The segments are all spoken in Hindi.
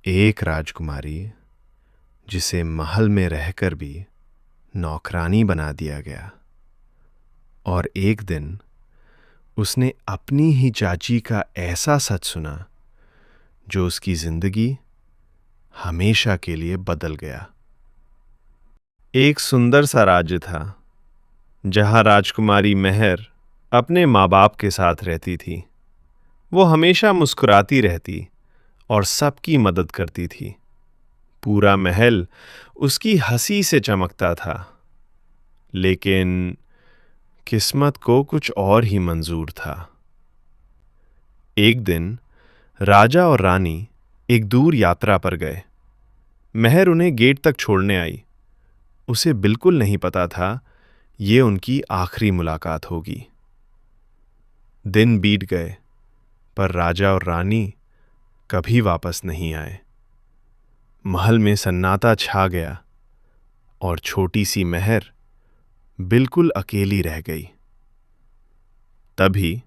एक राजकुमारी जिसे महल में रहकर भी नौकरानी बना दिया गया, और एक दिन उसने अपनी ही चाची का ऐसा सच सुना जो उसकी जिंदगी हमेशा के लिए बदल गया। एक सुंदर सा राज्य था जहां राजकुमारी मेहर अपने माँ बाप के साथ रहती थी। वो हमेशा मुस्कुराती रहती और सबकी मदद करती थी। पूरा महल उसकी हंसी से चमकता था। लेकिन किस्मत को कुछ और ही मंजूर था। एक दिन राजा और रानी एक दूर यात्रा पर गए। मेहर उन्हें गेट तक छोड़ने आई। उसे बिल्कुल नहीं पता था ये उनकी आखिरी मुलाकात होगी। दिन बीत गए, पर राजा और रानी कभी वापस नहीं आए। महल में सन्नाटा छा गया और छोटी सी मेहर बिल्कुल अकेली रह गई। तभी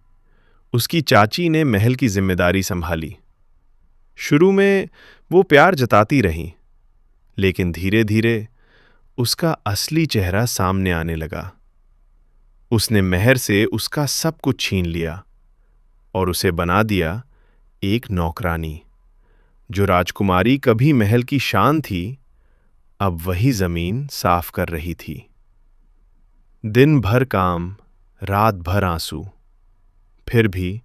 उसकी चाची ने महल की जिम्मेदारी संभाली। शुरू में वो प्यार जताती रही, लेकिन धीरे धीरे उसका असली चेहरा सामने आने लगा। उसने मेहर से उसका सब कुछ छीन लिया और उसे बना दिया एक नौकरानी। जो राजकुमारी कभी महल की शान थी, अब वही जमीन साफ कर रही थी। दिन भर काम, रात भर आंसू, फिर भी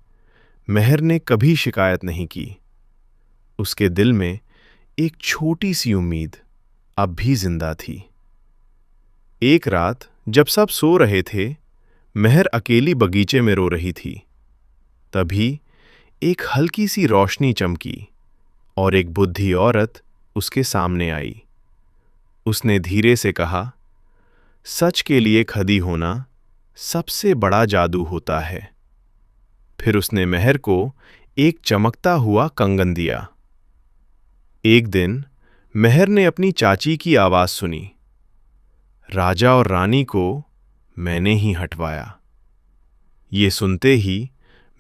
मेहर ने कभी शिकायत नहीं की। उसके दिल में एक छोटी सी उम्मीद अब भी जिंदा थी। एक रात जब सब सो रहे थे, मेहर अकेली बगीचे में रो रही थी। तभी एक हल्की सी रोशनी चमकी और एक बुद्धी औरत उसके सामने आई। उसने धीरे से कहा, सच के लिए खड़ी होना सबसे बड़ा जादू होता है। फिर उसने मेहर को एक चमकता हुआ कंगन दिया। एक दिन मेहर ने अपनी चाची की आवाज सुनी, राजा और रानी को मैंने ही हटवाया। ये सुनते ही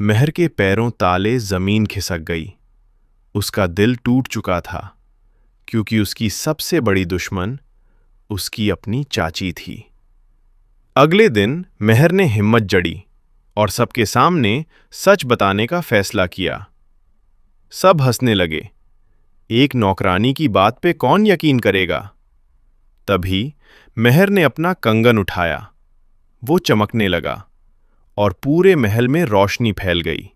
मेहर के पैरों ताले जमीन खिसक गई। उसका दिल टूट चुका था, क्योंकि उसकी सबसे बड़ी दुश्मन उसकी अपनी चाची थी। अगले दिन मेहर ने हिम्मत जड़ी और सबके सामने सच बताने का फैसला किया। सब हंसने लगे। एक नौकरानी की बात पे कौन यकीन करेगा? तभी मेहर ने अपना कंगन उठाया। वो चमकने लगा और पूरे महल में रोशनी फैल गई,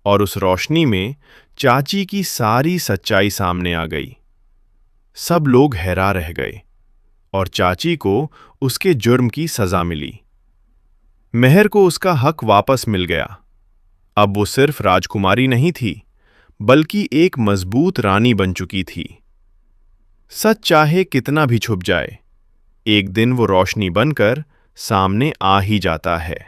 और उस रोशनी में चाची की सारी सच्चाई सामने आ गई। सब लोग हैरान रह गए और चाची को उसके जुर्म की सजा मिली। मेहर को उसका हक वापस मिल गया। अब वो सिर्फ राजकुमारी नहीं थी, बल्कि एक मजबूत रानी बन चुकी थी। सच चाहे कितना भी छुप जाए, एक दिन वो रोशनी बनकर सामने आ ही जाता है।